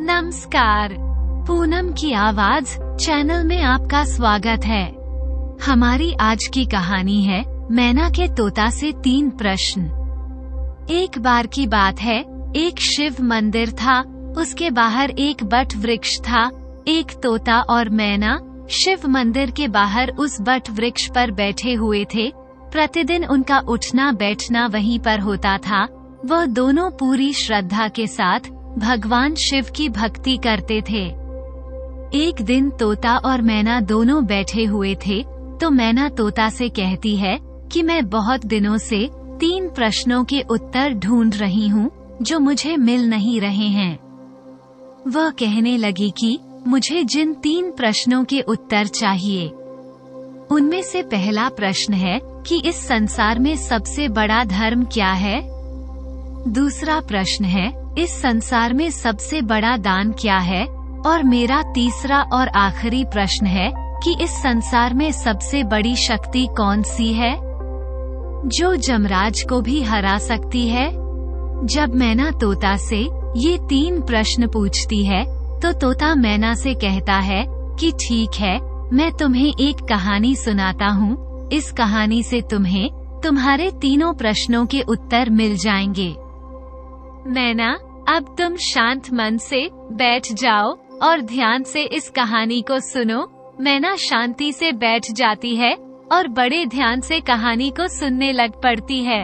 नमस्कार, पूनम की आवाज चैनल में आपका स्वागत है। हमारी आज की कहानी है मैना के तोता से 3 प्रश्न। एक बार की बात है, एक शिव मंदिर था, उसके बाहर एक बट वृक्ष था। एक तोता और मैना शिव मंदिर के बाहर उस बट वृक्ष पर बैठे हुए थे। प्रतिदिन उनका उठना बैठना वहीं पर होता था। वह दोनों पूरी श्रद्धा के साथ भगवान शिव की भक्ति करते थे। एक दिन तोता और मैना दोनों बैठे हुए थे, तो मैना तोता से कहती है कि मैं बहुत दिनों से 3 प्रश्नों के उत्तर ढूंढ रही हूँ जो मुझे मिल नहीं रहे हैं। वह कहने लगी कि मुझे जिन 3 प्रश्नों के उत्तर चाहिए, उनमें से पहला प्रश्न है कि इस संसार में सबसे बड़ा धर्म क्या है। दूसरा प्रश्न है, इस संसार में सबसे बड़ा दान क्या है। और मेरा तीसरा और आखिरी प्रश्न है कि इस संसार में सबसे बड़ी शक्ति कौन सी है, जो जमराज को भी हरा सकती है। जब मैना तोता से ये 3 प्रश्न पूछती है, तो तोता मैना से कहता है कि ठीक है, मैं तुम्हें एक कहानी सुनाता हूँ। इस कहानी से तुम्हें तुम्हारे तीनों प्रश्नों के उत्तर मिल जाएंगे। मैना, अब तुम शांत मन से बैठ जाओ और ध्यान से इस कहानी को सुनो। मैना शांति से बैठ जाती है और बड़े ध्यान से कहानी को सुनने लग पड़ती है।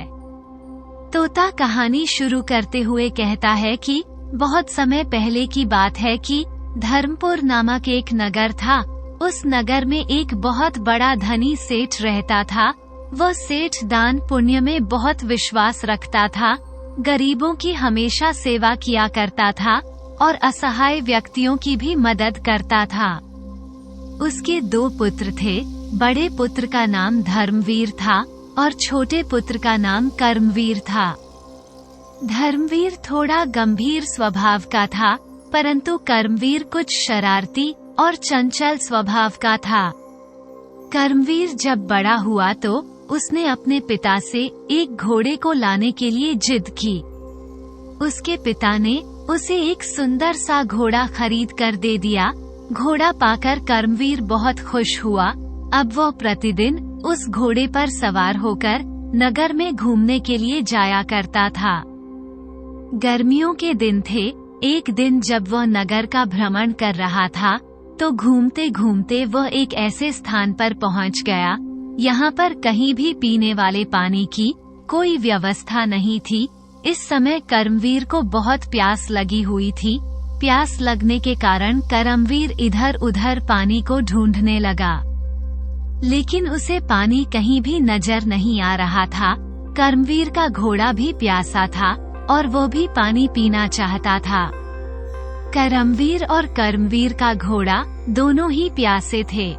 तोता कहानी शुरू करते हुए कहता है कि बहुत समय पहले की बात है कि धर्मपुर नामक एक नगर था। उस नगर में एक बहुत बड़ा धनी सेठ रहता था। वह सेठ दान पुण्य में बहुत विश्वास रखता था, गरीबों की हमेशा सेवा किया करता था और असहाय व्यक्तियों की भी मदद करता था। उसके 2 पुत्र थे। बड़े पुत्र का नाम धर्मवीर था और छोटे पुत्र का नाम कर्मवीर था। धर्मवीर थोड़ा गंभीर स्वभाव का था, परंतु कर्मवीर कुछ शरारती और चंचल स्वभाव का था। कर्मवीर जब बड़ा हुआ तो उसने अपने पिता से एक घोड़े को लाने के लिए जिद की। उसके पिता ने उसे एक सुंदर सा घोड़ा खरीद कर दे दिया। घोड़ा पाकर कर्मवीर बहुत खुश हुआ। अब वो प्रतिदिन उस घोड़े पर सवार होकर नगर में घूमने के लिए जाया करता था। गर्मियों के दिन थे। एक दिन जब वह नगर का भ्रमण कर रहा था, तो घूमते घूमते वह एक ऐसे स्थान पर पहुंच गया, यहाँ पर कहीं भी पीने वाले पानी की कोई व्यवस्था नहीं थी। इस समय कर्मवीर को बहुत प्यास लगी हुई थी। प्यास लगने के कारण कर्मवीर इधर उधर पानी को ढूंढने लगा, लेकिन उसे पानी कहीं भी नजर नहीं आ रहा था। कर्मवीर का घोड़ा भी प्यासा था और वो भी पानी पीना चाहता था। कर्मवीर और कर्मवीर का घोड़ा दोनों ही प्यासे थे।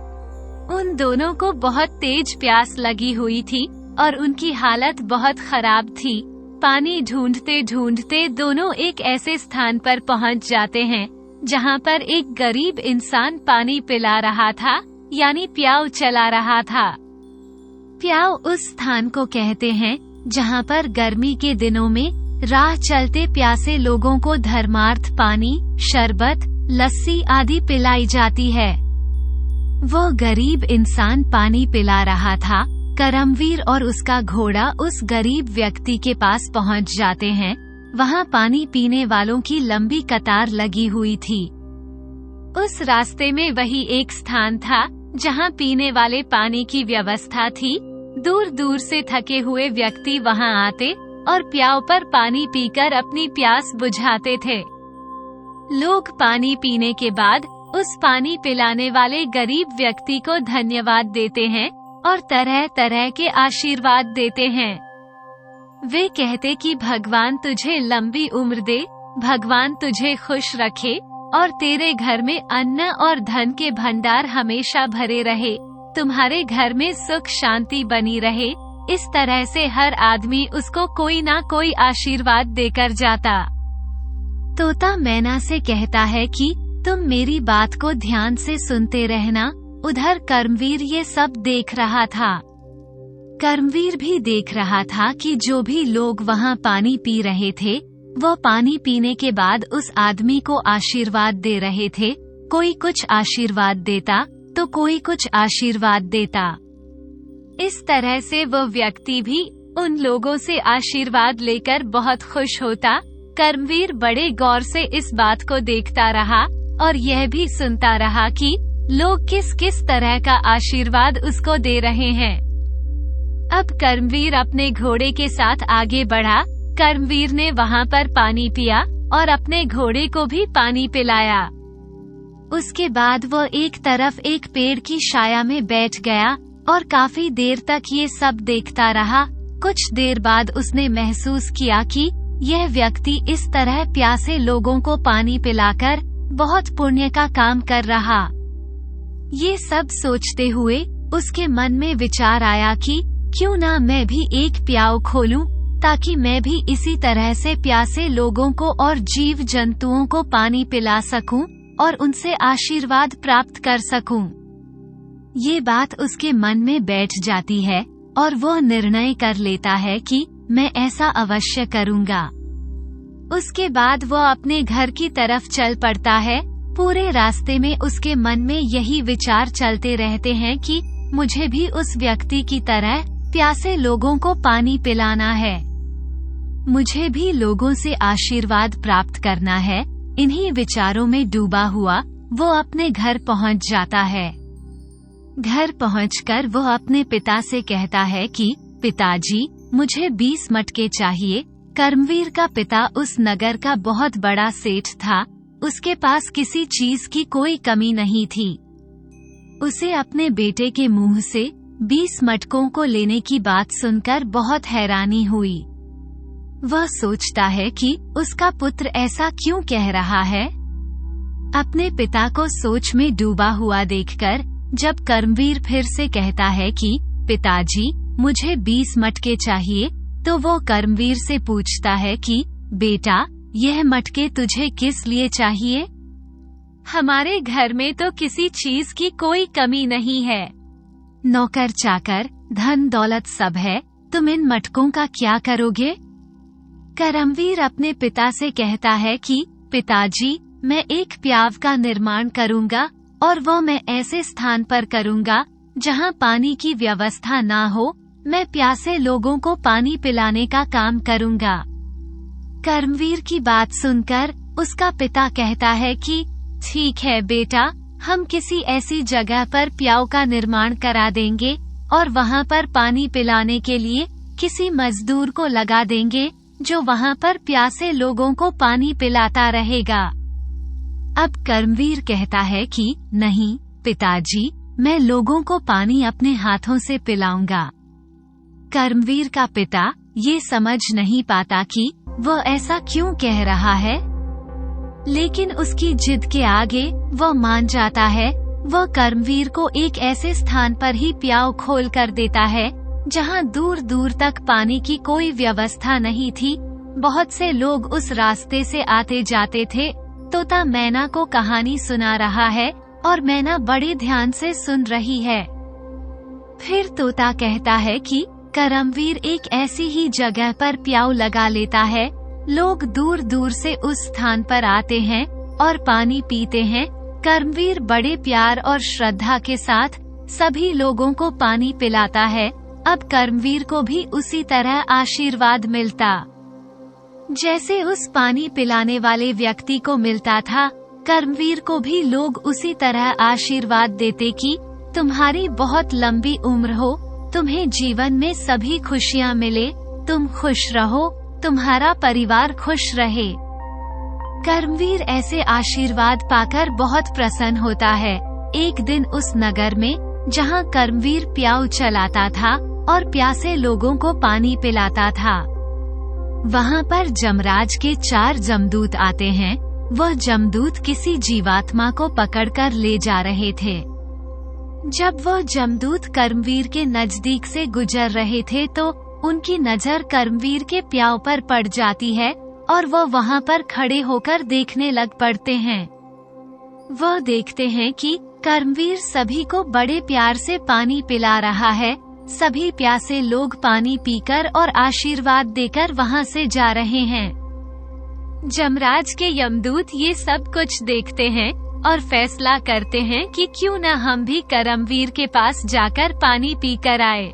उन दोनों को बहुत तेज प्यास लगी हुई थी और उनकी हालत बहुत खराब थी। पानी ढूंढते ढूंढते दोनों एक ऐसे स्थान पर पहुंच जाते हैं जहां पर एक गरीब इंसान पानी पिला रहा था, यानी प्याऊ चला रहा था। प्याऊ उस स्थान को कहते हैं जहां पर गर्मी के दिनों में राह चलते प्यासे लोगों को धर्मार्थ पानी, शरबत, लस्सी आदि पिलाई जाती है। वो गरीब इंसान पानी पिला रहा था। कर्मवीर और उसका घोड़ा उस गरीब व्यक्ति के पास पहुंच जाते हैं। वहां पानी पीने वालों की लंबी कतार लगी हुई थी। उस रास्ते में वही एक स्थान था जहां पीने वाले पानी की व्यवस्था थी। दूर दूर से थके हुए व्यक्ति वहां आते और प्याऊ पर पानी पीकर अपनी प्यास बुझाते थे। लोग पानी पीने के बाद उस पानी पिलाने वाले गरीब व्यक्ति को धन्यवाद देते हैं और तरह तरह के आशीर्वाद देते हैं। वे कहते कि भगवान तुझे लंबी उम्र दे, भगवान तुझे खुश रखे और तेरे घर में अन्न और धन के भंडार हमेशा भरे रहे, तुम्हारे घर में सुख शांति बनी रहे। इस तरह से हर आदमी उसको कोई ना कोई आशीर्वाद देकर जाता। तोता मैना से कहता है कि तुम मेरी बात को ध्यान से सुनते रहना। उधर कर्मवीर ये सब देख रहा था। कर्मवीर भी देख रहा था कि जो भी लोग वहाँ पानी पी रहे थे, वो पानी पीने के बाद उस आदमी को आशीर्वाद दे रहे थे। कोई कुछ आशीर्वाद देता तो कोई कुछ आशीर्वाद देता। इस तरह से वो व्यक्ति भी उन लोगों से आशीर्वाद लेकर बहुत खुश होता। कर्मवीर बड़े गौर से इस बात को देखता रहा और यह भी सुनता रहा कि लोग किस किस तरह का आशीर्वाद उसको दे रहे हैं। अब कर्मवीर अपने घोड़े के साथ आगे बढ़ा। कर्मवीर ने वहाँ पर पानी पिया और अपने घोड़े को भी पानी पिलाया। उसके बाद वो एक तरफ एक पेड़ की छाया में बैठ गया और काफी देर तक ये सब देखता रहा। कुछ देर बाद उसने महसूस किया कि यह व्यक्ति इस तरह प्यासे लोगों को पानी पिलाकर बहुत पुण्य का काम कर रहा। ये सब सोचते हुए उसके मन में विचार आया कि क्यों ना मैं भी एक प्याऊ खोलूं, ताकि मैं भी इसी तरह से प्यासे लोगों को और जीव जंतुओं को पानी पिला सकूं और उनसे आशीर्वाद प्राप्त कर सकूं। ये बात उसके मन में बैठ जाती है और वह निर्णय कर लेता है कि मैं ऐसा अवश्य करूंगा। उसके बाद वह अपने घर की तरफ चल पड़ता है। पूरे रास्ते में उसके मन में यही विचार चलते रहते हैं कि मुझे भी उस व्यक्ति की तरह प्यासे लोगों को पानी पिलाना है, मुझे भी लोगों से आशीर्वाद प्राप्त करना है। इन्हीं विचारों में डूबा हुआ वो अपने घर पहुंच जाता है। घर पहुंचकर वो अपने पिता से कहता है कि पिताजी, मुझे 20 मटके चाहिए। कर्मवीर का पिता उस नगर का बहुत बड़ा सेठ था। उसके पास किसी चीज की कोई कमी नहीं थी। उसे अपने बेटे के मुंह से 20 मटकों को लेने की बात सुनकर बहुत हैरानी हुई। वह सोचता है कि उसका पुत्र ऐसा क्यों कह रहा है। अपने पिता को सोच में डूबा हुआ देखकर जब कर्मवीर फिर से कहता है कि पिताजी, मुझे 20 मटके चाहिए, तो वो कर्मवीर से पूछता है कि बेटा, यह मटके तुझे किस लिए चाहिए? हमारे घर में तो किसी चीज की कोई कमी नहीं है। नौकर चाकर, धन दौलत सब है, तुम इन मटकों का क्या करोगे? कर्मवीर अपने पिता से कहता है कि पिताजी, मैं एक प्याव का निर्माण करूंगा और वो मैं ऐसे स्थान पर करूंगा जहां पानी की व्यवस्था ना हो। मैं प्यासे लोगों को पानी पिलाने का काम करूंगा। कर्मवीर की बात सुनकर उसका पिता कहता है कि ठीक है बेटा, हम किसी ऐसी जगह पर प्याऊ का निर्माण करा देंगे और वहां पर पानी पिलाने के लिए किसी मजदूर को लगा देंगे जो वहां पर प्यासे लोगों को पानी पिलाता रहेगा। अब कर्मवीर कहता है कि नहीं पिताजी, मैं लोगों को पानी अपने हाथों से पिलाऊंगा। कर्मवीर का पिता ये समझ नहीं पाता कि वह ऐसा क्यों कह रहा है, लेकिन उसकी जिद के आगे वह मान जाता है। वह कर्मवीर को एक ऐसे स्थान पर ही प्याऊ खोल कर देता है जहां दूर दूर तक पानी की कोई व्यवस्था नहीं थी। बहुत से लोग उस रास्ते से आते जाते थे। तोता मैना को कहानी सुना रहा है और मैना बड़े ध्यान से सुन रही है। फिर तोता कहता है कि कर्मवीर एक ऐसी ही जगह पर प्याऊ लगा लेता है। लोग दूर दूर से उस स्थान पर आते हैं और पानी पीते हैं। कर्मवीर बड़े प्यार और श्रद्धा के साथ सभी लोगों को पानी पिलाता है। अब कर्मवीर को भी उसी तरह आशीर्वाद मिलता जैसे उस पानी पिलाने वाले व्यक्ति को मिलता था। कर्मवीर को भी लोग उसी तरह आशीर्वाद देते कि तुम्हारी बहुत लंबी उम्र हो, तुम्हें जीवन में सभी खुशियाँ मिले, तुम खुश रहो, तुम्हारा परिवार खुश रहे। कर्मवीर ऐसे आशीर्वाद पाकर बहुत प्रसन्न होता है। एक दिन उस नगर में जहाँ कर्मवीर प्याऊ चलाता था और प्यासे लोगों को पानी पिलाता था, वहाँ पर जमराज के 4 जमदूत आते हैं। वह जमदूत किसी जीवात्मा को पकड़कर ले जा रहे थे। जब वह जमदूत कर्मवीर के नजदीक से गुजर रहे थे तो उनकी नजर कर्मवीर के प्याऊ पर पड़ जाती है और वह वहाँ पर खड़े होकर देखने लग पड़ते हैं। वह देखते हैं कि कर्मवीर सभी को बड़े प्यार से पानी पिला रहा है। सभी प्यासे लोग पानी पीकर और आशीर्वाद देकर वहाँ से जा रहे हैं। जमराज के यमदूत ये सब कुछ देखते हैं और फैसला करते हैं कि क्यों न हम भी कर्मवीर के पास जाकर पानी पी कर आए।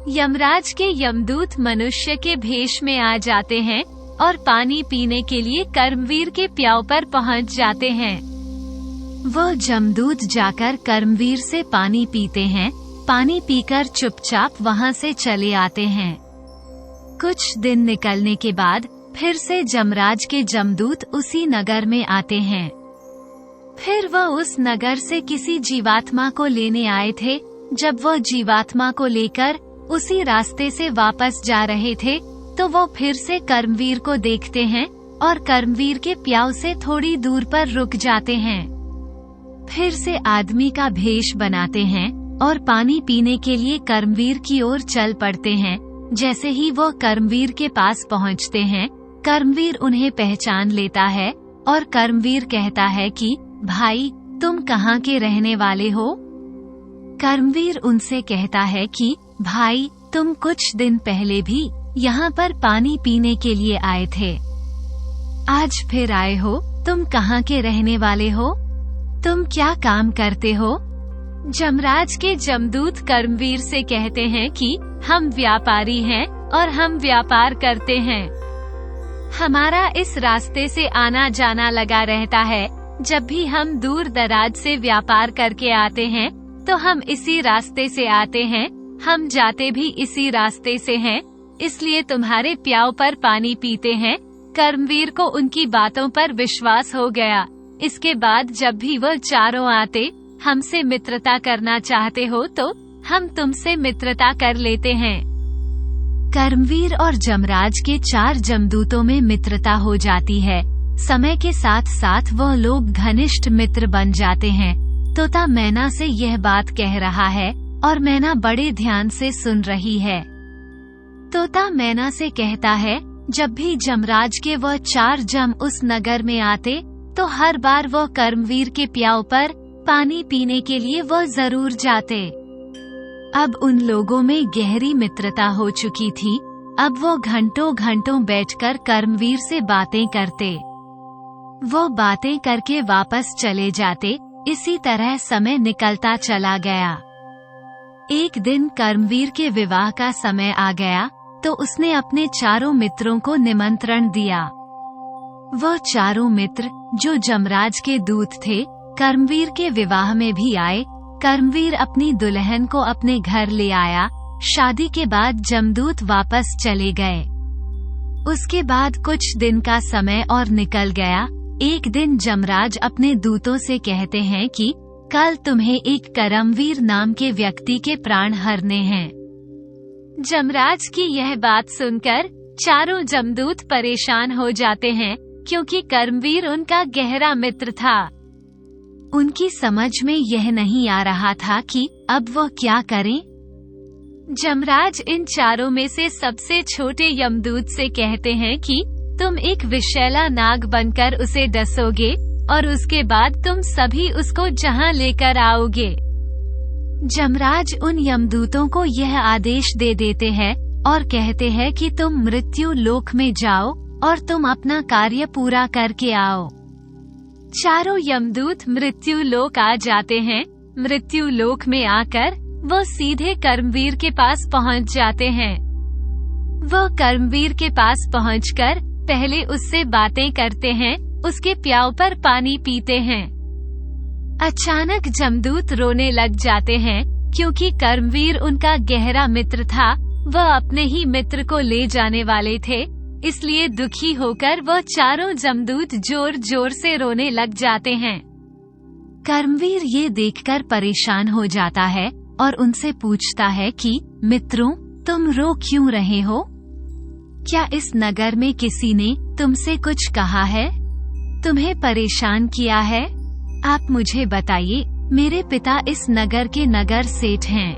यमराज के यमदूत मनुष्य के भेष में आ जाते हैं और पानी पीने के लिए कर्मवीर के प्याऊ पर पहुंच जाते हैं। वो जमदूत जाकर कर्मवीर से पानी पीते हैं, पानी पीकर चुपचाप वहां से चले आते हैं। कुछ दिन निकलने के बाद फिर से जमराज के जमदूत उसी नगर में आते हैं। फिर वह उस नगर से किसी जीवात्मा को लेने आए थे। जब वह जीवात्मा को लेकर उसी रास्ते से वापस जा रहे थे तो वो फिर से कर्मवीर को देखते हैं और कर्मवीर के प्याऊ से थोड़ी दूर पर रुक जाते हैं। फिर से आदमी का भेष बनाते हैं और पानी पीने के लिए कर्मवीर की ओर चल पड़ते हैं। जैसे ही वो कर्मवीर के पास पहुंचते हैं, कर्मवीर उन्हें पहचान लेता है और कर्मवीर कहता है कि भाई, तुम कहाँ के रहने वाले हो? कर्मवीर उनसे कहता है कि भाई, तुम कुछ दिन पहले भी यहाँ पर पानी पीने के लिए आए थे, आज फिर आए हो। तुम कहाँ के रहने वाले हो? तुम क्या काम करते हो? जमराज के जमदूत कर्मवीर से कहते हैं कि हम व्यापारी हैं और हम व्यापार करते हैं। हमारा इस रास्ते से आना जाना लगा रहता है। जब भी हम दूर दराज से व्यापार करके आते हैं तो हम इसी रास्ते से आते हैं, हम जाते भी इसी रास्ते से हैं, इसलिए तुम्हारे प्याऊ पर पानी पीते हैं। कर्मवीर को उनकी बातों पर विश्वास हो गया। इसके बाद जब भी वह चारों आते, हमसे मित्रता करना चाहते हो तो हम तुमसे मित्रता कर लेते हैं। कर्मवीर और जमराज के 4 जमदूतों में मित्रता हो जाती है। समय के साथ साथ वह लोग घनिष्ठ मित्र बन जाते हैं। तोता मैना से यह बात कह रहा है और मैना बड़े ध्यान से सुन रही है। तोता मैना से कहता है, जब भी जमराज के वह 4 जम उस नगर में आते तो हर बार वह कर्मवीर के प्याऊ पर पानी पीने के लिए वह जरूर जाते। अब उन लोगों में गहरी मित्रता हो चुकी थी। अब वो घंटों घंटों बैठकर कर्मवीर से बातें करते। वो बातें करके वापस चले जाते। इसी तरह समय निकलता चला गया। एक दिन कर्मवीर के विवाह का समय आ गया तो उसने अपने 4 मित्रों को निमंत्रण दिया। वो 4 मित्र जो जमराज के दूत थे, कर्मवीर के विवाह में भी आए। कर्मवीर अपनी दुल्हन को अपने घर ले आया। शादी के बाद जमदूत वापस चले गए। उसके बाद कुछ दिन का समय और निकल गया। एक दिन जमराज अपने दूतों से कहते हैं कि कल तुम्हें एक कर्मवीर नाम के व्यक्ति के प्राण हरने हैं। जमराज की यह बात सुनकर 4 जमदूत परेशान हो जाते हैं, क्योंकि कर्मवीर उनका गहरा मित्र था। उनकी समझ में यह नहीं आ रहा था कि अब वह क्या करें। जमराज इन 4 में से सबसे छोटे यमदूत से कहते हैं कि तुम एक विषैला नाग बनकर उसे डसोगे और उसके बाद तुम सभी उसको जहां लेकर आओगे। जमराज उन यमदूतों को यह आदेश दे देते हैं और कहते हैं कि तुम मृत्यु लोक में जाओ और तुम अपना कार्य पूरा करके आओ। 4 यमदूत मृत्यु लोक आ जाते हैं। मृत्यु लोक में आकर वो सीधे कर्मवीर के पास पहुंच जाते हैं। वो कर्मवीर के पास पहुंचकर पहले उससे बातें करते हैं, उसके प्याऊ पर पानी पीते हैं। अचानक जमदूत रोने लग जाते हैं, क्योंकि कर्मवीर उनका गहरा मित्र था। वह अपने ही मित्र को ले जाने वाले थे, इसलिए दुखी होकर वह 4 जमदूत जोर जोर से रोने लग जाते हैं। कर्मवीर ये देखकर परेशान हो जाता है और उनसे पूछता है कि मित्रों, तुम रो क्यों रहे हो? क्या इस नगर में किसी ने तुमसे कुछ कहा है, तुम्हें परेशान किया है? आप मुझे बताइए। मेरे पिता इस नगर के नगर सेठ हैं।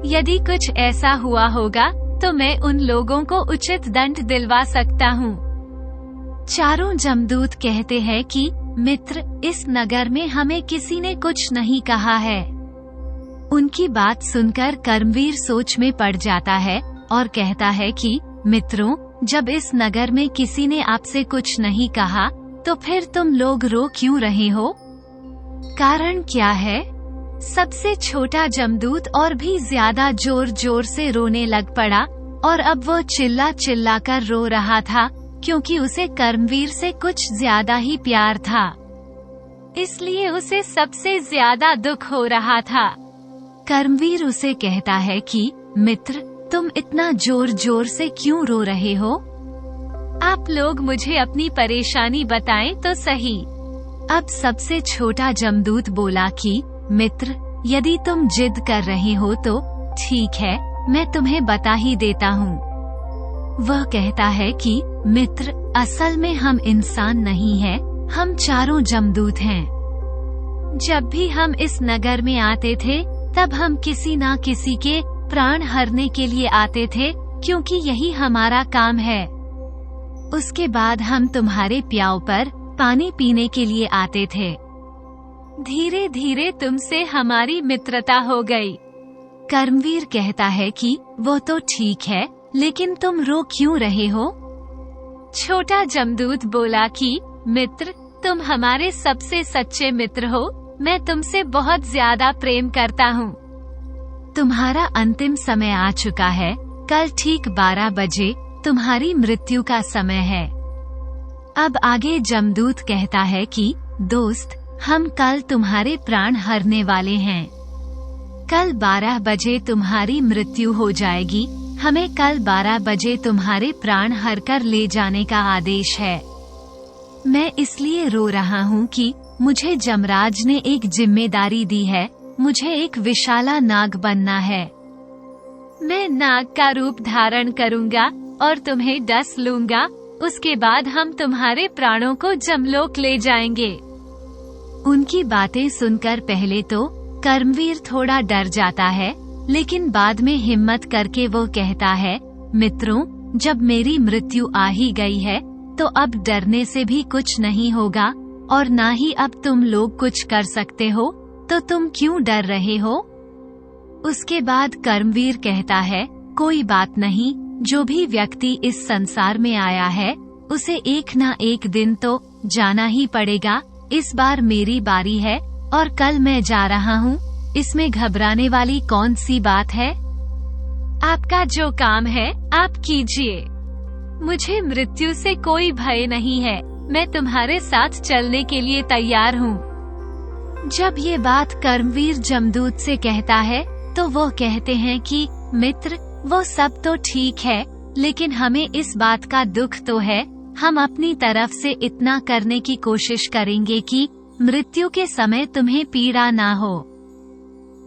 यदि कुछ ऐसा हुआ होगा तो मैं उन लोगों को उचित दंड दिलवा सकता हूँ। 4 जमदूत कहते हैं कि मित्र, इस नगर में हमें किसी ने कुछ नहीं कहा है। उनकी बात सुनकर कर्मवीर सोच में पड़ जाता है और कहता है कि मित्रों, जब इस नगर में किसी ने आपसे कुछ नहीं कहा, तो फिर तुम लोग रो क्यों रहे हो? कारण क्या है? सबसे छोटा जमदूत और भी ज्यादा जोर जोर से रोने लग पड़ा, और अब वो चिल्ला चिल्ला कर रो रहा था, क्योंकि उसे कर्मवीर से कुछ ज्यादा ही प्यार था। इसलिए उसे सबसे ज्यादा दुख हो रहा था। कर्मवीर उसे कहता है कि मित्र, तुम इतना जोर जोर से क्यों रो रहे हो? आप लोग मुझे अपनी परेशानी बताएं तो सही। अब सबसे छोटा जमदूत बोला कि मित्र, यदि तुम जिद कर रहे हो तो ठीक है, मैं तुम्हें बता ही देता हूँ। वह कहता है कि मित्र, असल में हम इंसान नहीं हैं, हम चारों जमदूत हैं। जब भी हम इस नगर में आते थे, तब हम किसी ना किसी के प्राण हरने के लिए आते थे, क्योंकि यही हमारा काम है। उसके बाद हम तुम्हारे प्याऊ पर पानी पीने के लिए आते थे। धीरे धीरे तुमसे हमारी मित्रता हो गई। कर्मवीर कहता है कि वो तो ठीक है, लेकिन तुम रो क्यों रहे हो? छोटा जमदूत बोला कि मित्र, तुम हमारे सबसे सच्चे मित्र हो, मैं तुमसे बहुत ज्यादा प्रेम करता हूँ। तुम्हारा अंतिम समय आ चुका है, कल ठीक 12 बजे तुम्हारी मृत्यु का समय है। अब आगे जमदूत कहता है कि दोस्त, हम कल तुम्हारे प्राण हरने वाले हैं। कल 12 बजे तुम्हारी मृत्यु हो जाएगी। हमें कल 12 बजे तुम्हारे प्राण हर कर ले जाने का आदेश है। मैं इसलिए रो रहा हूँ कि मुझे जमराज ने एक जिम्मेदारी दी है, मुझे एक विशाला नाग बनना है। मैं नाग का रूप धारण करूँगा और तुम्हें डस लूँगा। उसके बाद हम तुम्हारे प्राणों को जमलोक ले जाएंगे। उनकी बातें सुनकर पहले तो कर्मवीर थोड़ा डर जाता है, लेकिन बाद में हिम्मत करके वो कहता है, मित्रों, जब मेरी मृत्यु आ ही गई है, तो अब डरने से भी कुछ नहीं होगा, और ना ही अब तुम लोग कुछ कर सकते हो, तो तुम क्यों डर रहे हो? उसके बाद कर्मवीर कहता है, कोई बात नहीं, जो भी व्यक्ति इस संसार में आया है, उसे एक ना एक दिन तो जाना ही पड़ेगा। इस बार मेरी बारी है और कल मैं जा रहा हूँ। इसमें घबराने वाली कौन सी बात है? आपका जो काम है आप कीजिए। मुझे मृत्यु से कोई भय नहीं है। मैं तुम्हारे साथ चलने के लिए तैयार हूँ। जब ये बात कर्मवीर जमदूत से कहता है, तो वो कहते हैं कि मित्र, वो सब तो ठीक है, लेकिन हमें इस बात का दुख तो है। हम अपनी तरफ से इतना करने की कोशिश करेंगे कि मृत्यु के समय तुम्हें पीड़ा ना हो।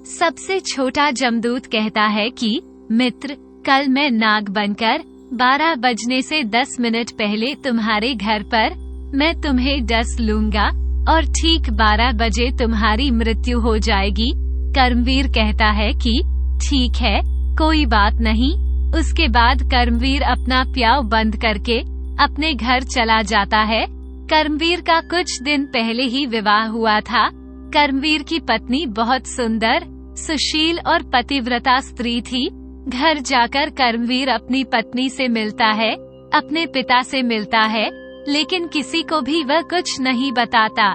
सबसे छोटा जमदूत कहता है कि मित्र, कल मैं नाग बनकर 12 बजने से 10 मिनट पहले तुम्हारे घर पर मैं तुम्हें डस लूंगा और ठीक 12 बजे तुम्हारी मृत्यु हो जाएगी। कर्मवीर कहता है कि ठीक है, कोई बात नहीं। उसके बाद कर्मवीर अपना प्याऊ बंद करके अपने घर चला जाता है। कर्मवीर का कुछ दिन पहले ही विवाह हुआ था। कर्मवीर की पत्नी बहुत सुंदर, सुशील और पतिव्रता स्त्री थी। घर जाकर कर्मवीर अपनी पत्नी से मिलता है, अपने पिता से मिलता है, लेकिन किसी को भी वह कुछ नहीं बताता।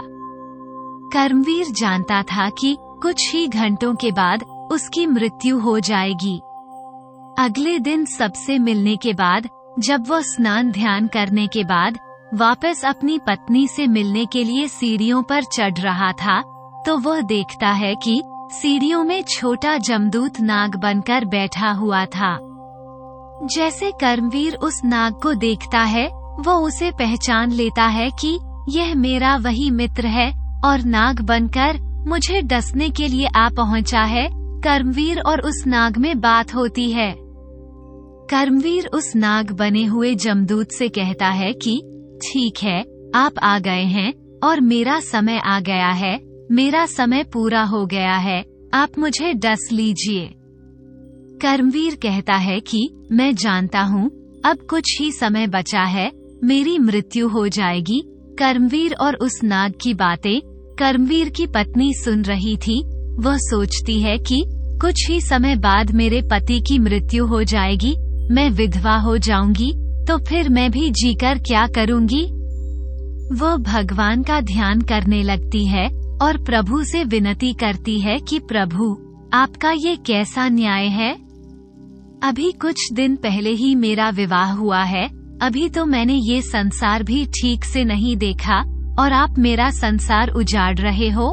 कर्मवीर जानता था कि कुछ ही घंटों के बाद उसकी मृत्यु हो जाएगी। अगले दिन सबसे मिलने के बाद, जब वो स्नान ध्यान करने के बाद वापस अपनी पत्नी से मिलने के लिए सीढ़ियों पर चढ़ रहा था, तो वह देखता है कि सीढ़ियों में छोटा जमदूत नाग बनकर बैठा हुआ था। जैसे कर्मवीर उस नाग को देखता है, वो उसे पहचान लेता है कि यह मेरा वही मित्र है और नाग बनकर मुझे डसने के लिए आ पहुंचा है। कर्मवीर और उस नाग में बात होती है। कर्मवीर उस नाग बने हुए जमदूत से कहता है कि ठीक है, आप आ गए हैं और मेरा समय आ गया है। मेरा समय पूरा हो गया है, आप मुझे डस लीजिए। कर्मवीर कहता है कि मैं जानता हूँ, अब कुछ ही समय बचा है, मेरी मृत्यु हो जाएगी। कर्मवीर और उस नाग की बातें कर्मवीर की पत्नी सुन रही थी। वह सोचती है कि कुछ ही समय बाद मेरे पति की मृत्यु हो जाएगी, मैं विधवा हो जाऊंगी। तो फिर मैं भी जीकर क्या करूंगी। वो भगवान का ध्यान करने लगती है और प्रभु से विनती करती है कि प्रभु, आपका ये कैसा न्याय है। अभी कुछ दिन पहले ही मेरा विवाह हुआ है, अभी तो मैंने ये संसार भी ठीक से नहीं देखा और आप मेरा संसार उजाड़ रहे हो।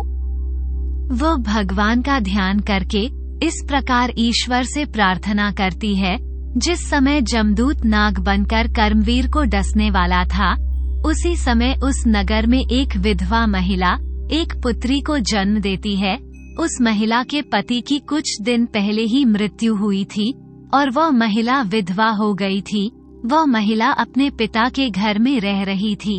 वो भगवान का ध्यान करके इस प्रकार ईश्वर से प्रार्थना करती है। जिस समय जमदूत नाग बनकर कर्मवीर को डसने वाला था, उसी समय उस नगर में एक विधवा महिला एक पुत्री को जन्म देती है। उस महिला के पति की कुछ दिन पहले ही मृत्यु हुई थी और वह महिला विधवा हो गई थी। वह महिला अपने पिता के घर में रह रही थी।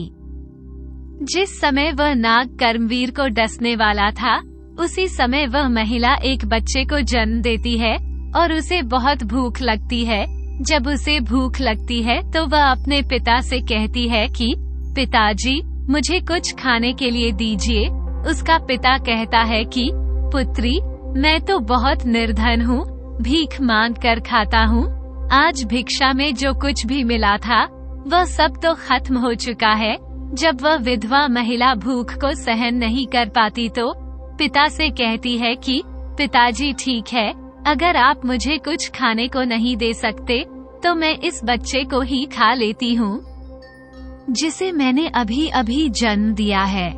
जिस समय वह नाग कर्मवीर को डसने वाला था, उसी समय वह महिला एक बच्चे को जन्म देती है और उसे बहुत भूख लगती है। जब उसे भूख लगती है तो वह अपने पिता से कहती है कि पिताजी, मुझे कुछ खाने के लिए दीजिए। उसका पिता कहता है कि पुत्री, मैं तो बहुत निर्धन हूँ, भीख मांग कर खाता हूँ। आज भिक्षा में जो कुछ भी मिला था वह सब तो खत्म हो चुका है। जब वह विधवा महिला भूख को सहन नहीं कर पाती तो पिता से कहती है कि पिताजी ठीक है, अगर आप मुझे कुछ खाने को नहीं दे सकते तो मैं इस बच्चे को ही खा लेती हूँ, जिसे मैंने अभी अभी जन्म दिया है।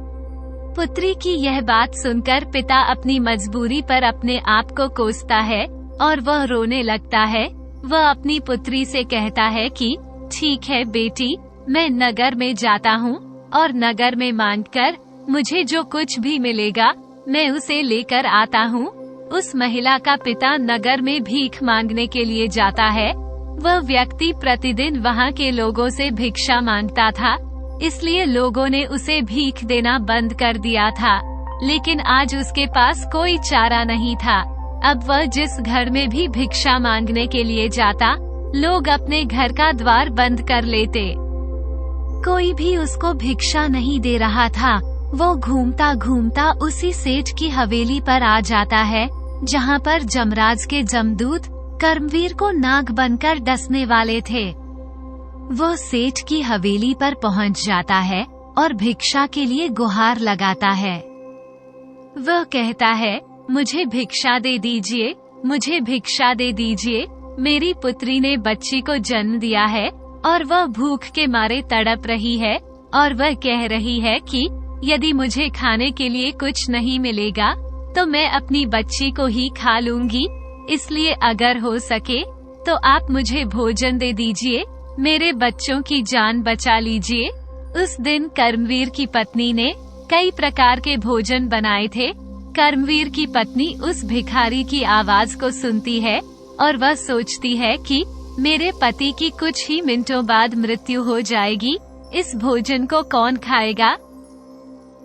पुत्री की यह बात सुनकर पिता अपनी मजबूरी पर अपने आप को कोसता है और वह रोने लगता है। वह अपनी पुत्री से कहता है कि ठीक है बेटी, मैं नगर में जाता हूँ और नगर में मांगकर मुझे जो कुछ भी मिलेगा मैं उसे लेकर आता हूँ। उस महिला का पिता नगर में भीख मांगने के लिए जाता है। वह व्यक्ति प्रतिदिन वहाँ के लोगों से भिक्षा मांगता था, इसलिए लोगों ने उसे भीख देना बंद कर दिया था। लेकिन आज उसके पास कोई चारा नहीं था। अब वह जिस घर में भी भिक्षा मांगने के लिए जाता, लोग अपने घर का द्वार बंद कर लेते। कोई भी उसको भिक्षा नहीं दे रहा था। वो घूमता घूमता उसी सेठ की हवेली पर आ जाता है, जहाँ पर जमराज के जमदूत कर्मवीर को नाग बनकर डसने वाले थे। वो सेठ की हवेली पर पहुँच जाता है और भिक्षा के लिए गुहार लगाता है। वह कहता है, मुझे भिक्षा दे दीजिए, मुझे भिक्षा दे दीजिए। मेरी पुत्री ने बच्ची को जन्म दिया है और वह भूख के मारे तड़प रही है और वह कह रही है कि यदि मुझे खाने के लिए कुछ नहीं मिलेगा तो मैं अपनी बच्ची को ही खा लूंगी। इसलिए अगर हो सके तो आप मुझे भोजन दे दीजिए, मेरे बच्चों की जान बचा लीजिए। उस दिन कर्मवीर की पत्नी ने कई प्रकार के भोजन बनाए थे। कर्मवीर की पत्नी उस भिखारी की आवाज को सुनती है और वह सोचती है कि मेरे पति की कुछ ही मिनटों बाद मृत्यु हो जाएगी, इस भोजन को कौन खाएगा।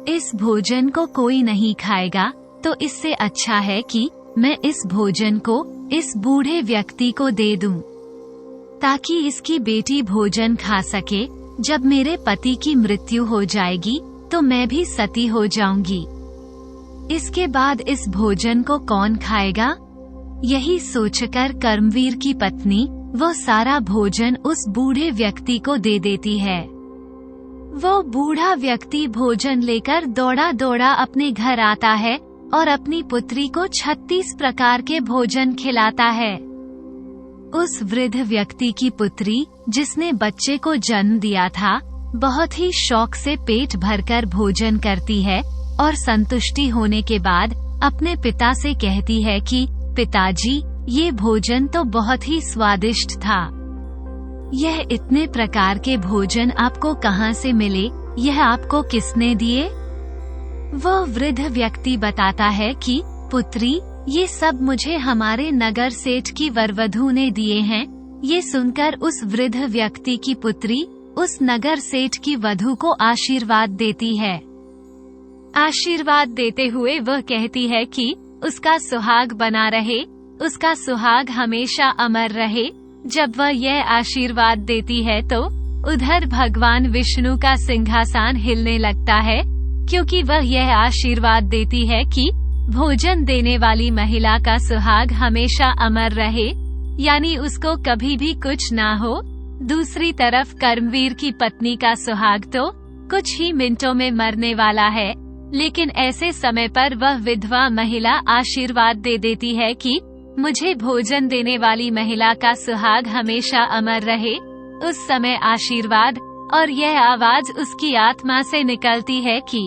इस भोजन को कोई नहीं खाएगा, तो इससे अच्छा है कि मैं इस भोजन को इस बूढ़े व्यक्ति को दे दूं, ताकि इसकी बेटी भोजन खा सके। जब मेरे पति की मृत्यु हो जाएगी तो मैं भी सती हो जाऊंगी। इसके बाद इस भोजन को कौन खाएगा। यही सोचकर कर्मवीर की पत्नी वो सारा भोजन उस बूढ़े व्यक्ति को दे देती है। वो बूढ़ा व्यक्ति भोजन लेकर दौड़ा दौड़ा अपने घर आता है और अपनी पुत्री को 36 प्रकार के भोजन खिलाता है। उस वृद्ध व्यक्ति की पुत्री, जिसने बच्चे को जन्म दिया था, बहुत ही शौक से पेट भरकर भोजन करती है और संतुष्टि होने के बाद अपने पिता से कहती है कि पिताजी, ये भोजन तो बहुत ही स्वादिष्ट था। यह इतने प्रकार के भोजन आपको कहाँ से मिले, यह आपको किसने दिए। वह वृद्ध व्यक्ति बताता है कि पुत्री, ये सब मुझे हमारे नगर सेठ की वरवधू ने दिए हैं। ये सुनकर उस वृद्ध व्यक्ति की पुत्री उस नगर सेठ की वधू को आशीर्वाद देती है। आशीर्वाद देते हुए वह कहती है कि उसका सुहाग बना रहे, उसका सुहाग हमेशा अमर रहे। जब वह यह आशीर्वाद देती है तो उधर भगवान विष्णु का सिंहासन हिलने लगता है, क्योंकि वह यह आशीर्वाद देती है कि भोजन देने वाली महिला का सुहाग हमेशा अमर रहे, यानी उसको कभी भी कुछ ना हो। दूसरी तरफ कर्मवीर की पत्नी का सुहाग तो कुछ ही मिनटों में मरने वाला है, लेकिन ऐसे समय पर वह विधवा महिला आशीर्वाद दे देती है कि मुझे भोजन देने वाली महिला का सुहाग हमेशा अमर रहे। उस समय आशीर्वाद और यह आवाज उसकी आत्मा से निकलती है कि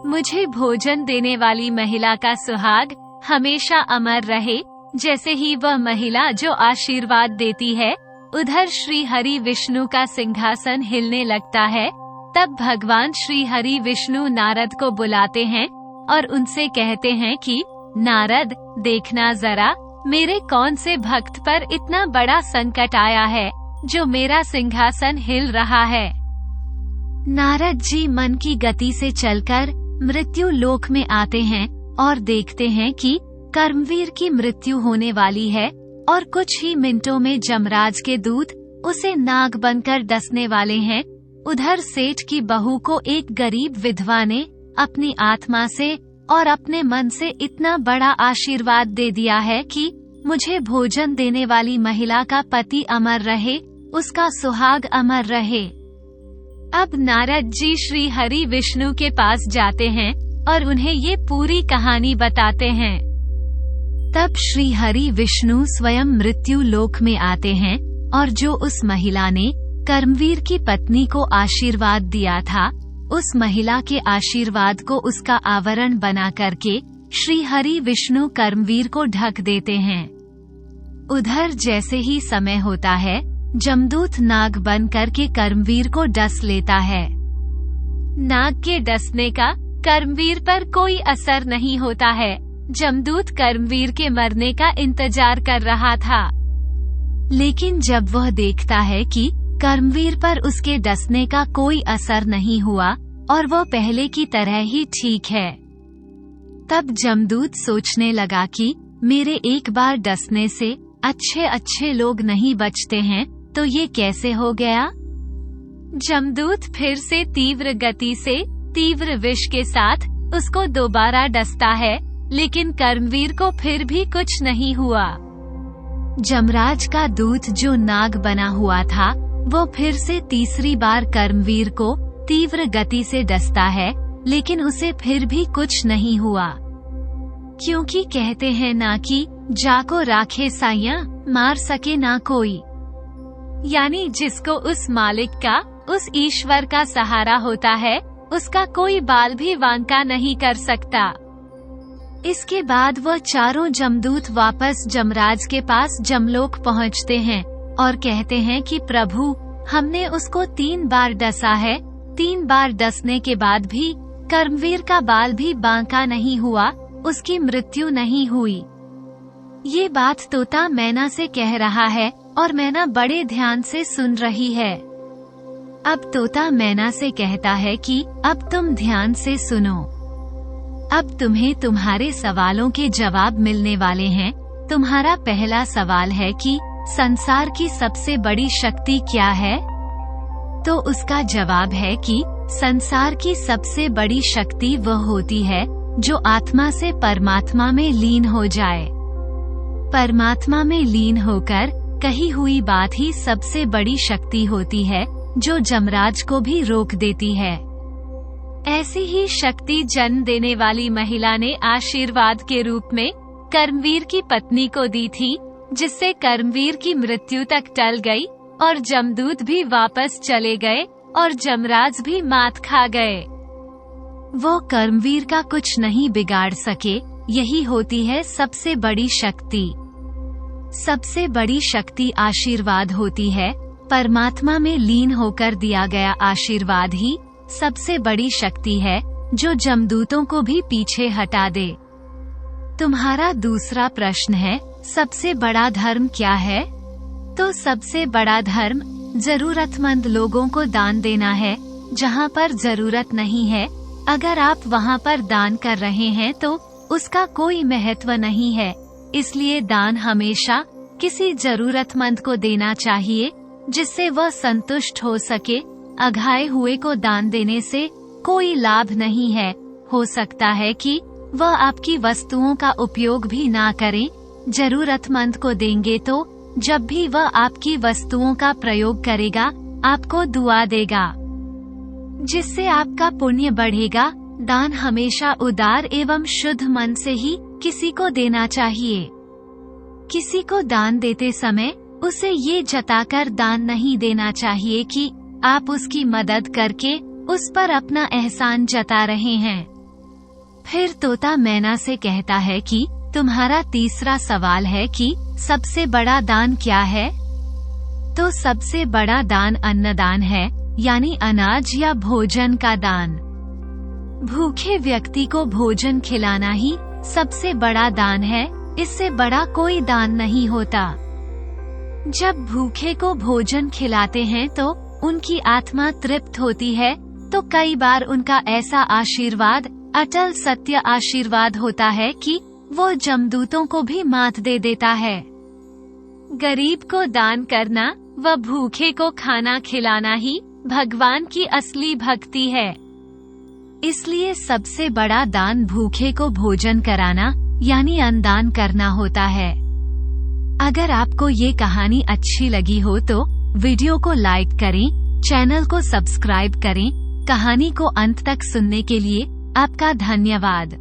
मुझे भोजन देने वाली महिला का सुहाग हमेशा अमर रहे। जैसे ही वह महिला जो आशीर्वाद देती है, उधर श्री हरि विष्णु का सिंहासन हिलने लगता है। तब भगवान श्री हरि विष्णु नारद को बुलाते हैं और उनसे कहते हैं कि नारद, देखना जरा, मेरे कौन से भक्त पर इतना बड़ा संकट आया है जो मेरा सिंहासन हिल रहा है। नारद जी मन की गति से चलकर मृत्यु लोक में आते हैं और देखते हैं कि कर्मवीर की मृत्यु होने वाली है और कुछ ही मिनटों में जमराज के दूत उसे नाग बनकर डसने वाले हैं। उधर सेठ की बहू को एक गरीब विधवा ने अपनी आत्मा से और अपने मन से इतना बड़ा आशीर्वाद दे दिया है कि मुझे भोजन देने वाली महिला का पति अमर रहे, उसका सुहाग अमर रहे। अब नारद जी श्री हरि विष्णु के पास जाते हैं और उन्हें ये पूरी कहानी बताते हैं। तब श्री हरि विष्णु स्वयं मृत्यु लोक में आते हैं और जो उस महिला ने कर्मवीर की पत्नी को आशीर्वाद दिया था, उस महिला के आशीर्वाद को उसका आवरण बना करके श्री हरि विष्णु कर्मवीर को ढक देते हैं। उधर जैसे ही समय होता है, जमदूत नाग बन करके कर्मवीर को डस लेता है। नाग के डसने का कर्मवीर पर कोई असर नहीं होता है। जमदूत कर्मवीर के मरने का इंतजार कर रहा था, लेकिन जब वह देखता है कि कर्मवीर पर उसके डसने का कोई असर नहीं हुआ और वह पहले की तरह ही ठीक है, तब जमदूत सोचने लगा कि मेरे एक बार डसने से अच्छे अच्छे लोग नहीं बचते हैं, तो ये कैसे हो गया। जमदूत फिर से तीव्र गति से तीव्र विष के साथ उसको दोबारा डसता है, लेकिन कर्मवीर को फिर भी कुछ नहीं हुआ। जमराज का दूत जो नाग बना हुआ था, वो फिर से तीसरी बार कर्मवीर को तीव्र गति से डसता है, लेकिन उसे फिर भी कुछ नहीं हुआ, क्योंकि कहते हैं ना कि जाको राखे साइया, मार सके ना कोई। यानी जिसको उस मालिक का, उस ईश्वर का सहारा होता है, उसका कोई बाल भी वांका नहीं कर सकता। इसके बाद वह चारों जमदूत वापस जमराज के पास जमलोक पहुंचते हैं और कहते हैं कि प्रभु, हमने उसको 3 बार डसा है, 3 बार डसने के बाद भी कर्मवीर का बाल भी बांका नहीं हुआ, उसकी मृत्यु नहीं हुई। ये बात तोता मैना से कह रहा है और मैना बड़े ध्यान से सुन रही है। अब तोता मैना से कहता है कि अब तुम ध्यान से सुनो। अब तुम्हें तुम्हारे सवालों के जवाब मिलने वाले हैं। तुम्हारा पहला सवाल है कि संसार की सबसे बड़ी शक्ति क्या है? तो उसका जवाब है कि संसार की सबसे बड़ी शक्ति वह होती है जो आत्मा से परमात्मा में लीन हो जाए। परमात्मा में लीन होकर कही हुई बात ही सबसे बड़ी शक्ति होती है, जो जमराज को भी रोक देती है। ऐसी ही शक्ति जन्म देने वाली महिला ने आशीर्वाद के रूप में कर्मवीर की पत्नी को दी थी, जिससे कर्मवीर की मृत्यु तक टल गई और जमदूत भी वापस चले गए और जमराज भी मात खा गए। वो कर्मवीर का कुछ नहीं बिगाड़ सके। यही होती है सबसे बड़ी शक्ति। सबसे बड़ी शक्ति आशीर्वाद होती है। परमात्मा में लीन होकर दिया गया आशीर्वाद ही सबसे बड़ी शक्ति है, जो जमदूतों को भी पीछे हटा दे। तुम्हारा दूसरा प्रश्न है, सबसे बड़ा धर्म क्या है? तो सबसे बड़ा धर्म जरूरतमंद लोगों को दान देना है। जहाँ पर जरूरत नहीं है, अगर आप वहाँ पर दान कर रहे हैं तो उसका कोई महत्व नहीं है। इसलिए दान हमेशा किसी जरूरतमंद को देना चाहिए, जिससे वह संतुष्ट हो सके। अघाए हुए को दान देने से कोई लाभ नहीं है। हो सकता है कि वह आपकी वस्तुओं का उपयोग भी ना करें। जरूरतमंद को देंगे तो जब भी वह आपकी वस्तुओं का प्रयोग करेगा, आपको दुआ देगा, जिससे आपका पुण्य बढ़ेगा। दान हमेशा उदार एवं शुद्ध मन से ही किसी को देना चाहिए। किसी को दान देते समय उसे ये जताकर दान नहीं देना चाहिए कि आप उसकी मदद करके उस पर अपना एहसान जता रहे हैं। फिर तोता मैना से कहता है कि तुम्हारा तीसरा सवाल है कि सबसे बड़ा दान क्या है? तो सबसे बड़ा दान अन्नदान है, यानी अनाज या भोजन का दान। भूखे व्यक्ति को भोजन खिलाना ही सबसे बड़ा दान है। इससे बड़ा कोई दान नहीं होता। जब भूखे को भोजन खिलाते हैं तो उनकी आत्मा तृप्त होती है, तो कई बार उनका ऐसा आशीर्वाद अटल सत्य आशीर्वाद होता है कि वो जमदूतों को भी मात दे देता है। गरीब को दान करना व भूखे को खाना खिलाना ही भगवान की असली भक्ति है। इसलिए सबसे बड़ा दान भूखे को भोजन कराना यानी अन्नदान करना होता है। अगर आपको ये कहानी अच्छी लगी हो तो वीडियो को लाइक करें, चैनल को सब्सक्राइब करें। कहानी को अंत तक सुनने के लिए आपका धन्यवाद।